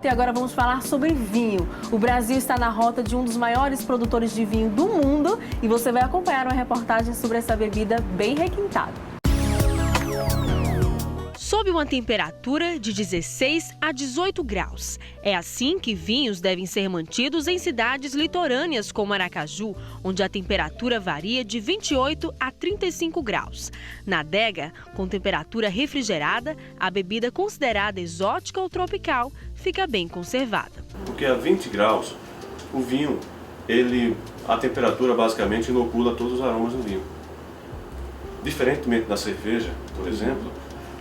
E agora vamos falar sobre vinho. O Brasil está na rota de um dos maiores produtores de vinho do mundo e você vai acompanhar uma reportagem sobre essa bebida bem requintada. Sob uma temperatura de 16 a 18 graus. É assim que vinhos devem ser mantidos em cidades litorâneas como Aracaju, onde a temperatura varia de 28 a 35 graus. Na adega, com temperatura refrigerada, a bebida considerada exótica ou tropical fica bem conservada. Porque a 20 graus, o vinho, a temperatura basicamente inocula todos os aromas do vinho. Diferentemente da cerveja, por exemplo,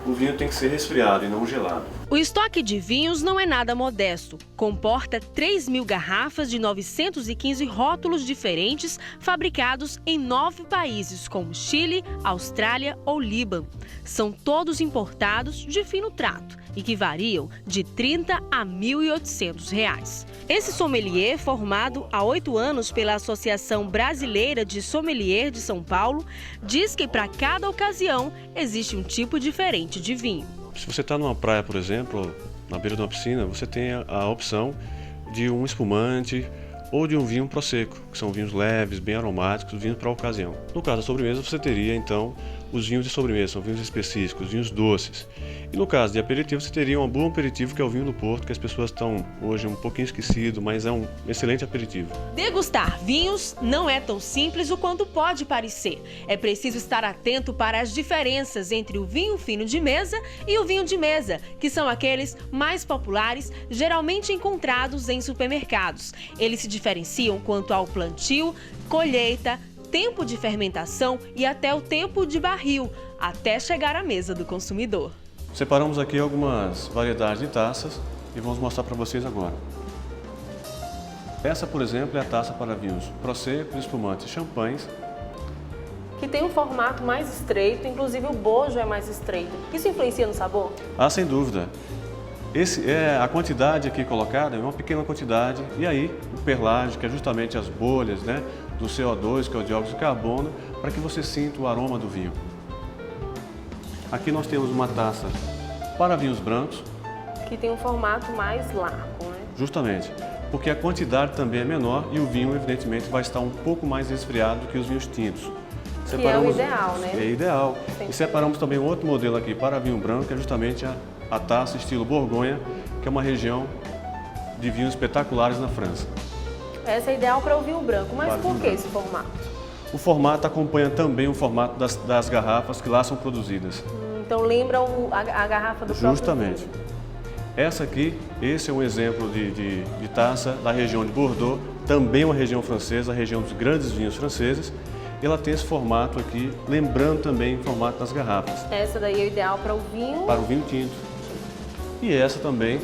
o vinho tem que ser resfriado e não gelado. O estoque de vinhos não é nada modesto. Comporta 3.000 garrafas de 915 rótulos diferentes, fabricados em 9 países, como Chile, Austrália ou Líbano. São todos importados de fino trato e que variam de R$ 30 a R$ 1.800. Esse sommelier, formado há 8 anos pela Associação Brasileira de Sommelier de São Paulo, diz que para cada ocasião existe um tipo diferente de vinho. Se você está numa praia, por exemplo, na beira de uma piscina, você tem a opção de um espumante ou de um vinho prosecco, que são vinhos leves, bem aromáticos, vinhos para a ocasião. No caso da sobremesa, você teria então os vinhos de sobremesa, são vinhos específicos, vinhos doces. E no caso de aperitivo, você teria um bom aperitivo, que é o vinho do Porto, que as pessoas estão hoje um pouquinho esquecido, mas é um excelente aperitivo. Degustar vinhos não é tão simples o quanto pode parecer. É preciso estar atento para as diferenças entre o vinho fino de mesa e o vinho de mesa, que são aqueles mais populares, geralmente encontrados em supermercados. Eles se diferenciam quanto ao plantio, colheita, tempo de fermentação e até o tempo de barril, até chegar à mesa do consumidor. Separamos aqui algumas variedades de taças e vamos mostrar para vocês agora. Essa, por exemplo, é a taça para vinhos prosecco, espumantes e champanhes. Que tem um formato mais estreito, inclusive o bojo é mais estreito. Isso influencia no sabor? Ah, sem dúvida. A quantidade aqui colocada é uma pequena quantidade e aí o perlage, que é justamente as bolhas, do CO2, que é o dióxido de carbono, para que você sinta o aroma do vinho. Aqui nós temos uma taça para vinhos brancos. Que tem um formato mais largo, né? Justamente, porque a quantidade também é menor e o vinho, evidentemente, vai estar um pouco mais resfriado do que os vinhos tintos. Que é o ideal, né? É ideal. Sim. E separamos também um outro modelo aqui para vinho branco, que é justamente a taça estilo Borgonha, que é uma região de vinhos espetaculares na França. Essa é ideal para o vinho branco, mas por que esse formato? O formato acompanha também o formato das garrafas que lá são produzidas. Então lembra a garrafa do Justamente. próprio vinho. Essa aqui, esse é um exemplo de taça da região de Bordeaux, também uma região francesa, a região dos grandes vinhos franceses. Ela tem esse formato aqui, lembrando também o formato das garrafas. Essa daí é ideal para o vinho? Para o vinho tinto. E essa também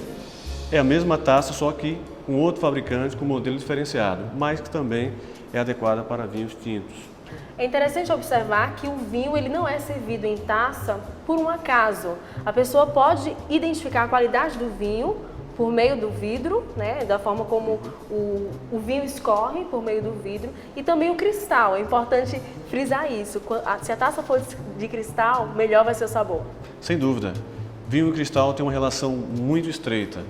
é a mesma taça, só que com outro fabricante, com modelo diferenciado, mas que também é adequada para vinhos tintos. É interessante observar que o vinho ele não é servido em taça por um acaso. A pessoa pode identificar a qualidade do vinho por meio do vidro, da forma como o vinho escorre por meio do vidro, e também o cristal. É importante frisar isso. Se a taça for de cristal, melhor vai ser o sabor. Sem dúvida. Vinho e cristal têm uma relação muito estreita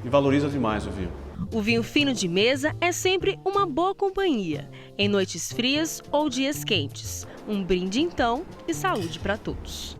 e valoriza demais o vinho. O vinho fino de mesa é sempre uma boa companhia, em noites frias ou dias quentes. Um brinde então e saúde para todos.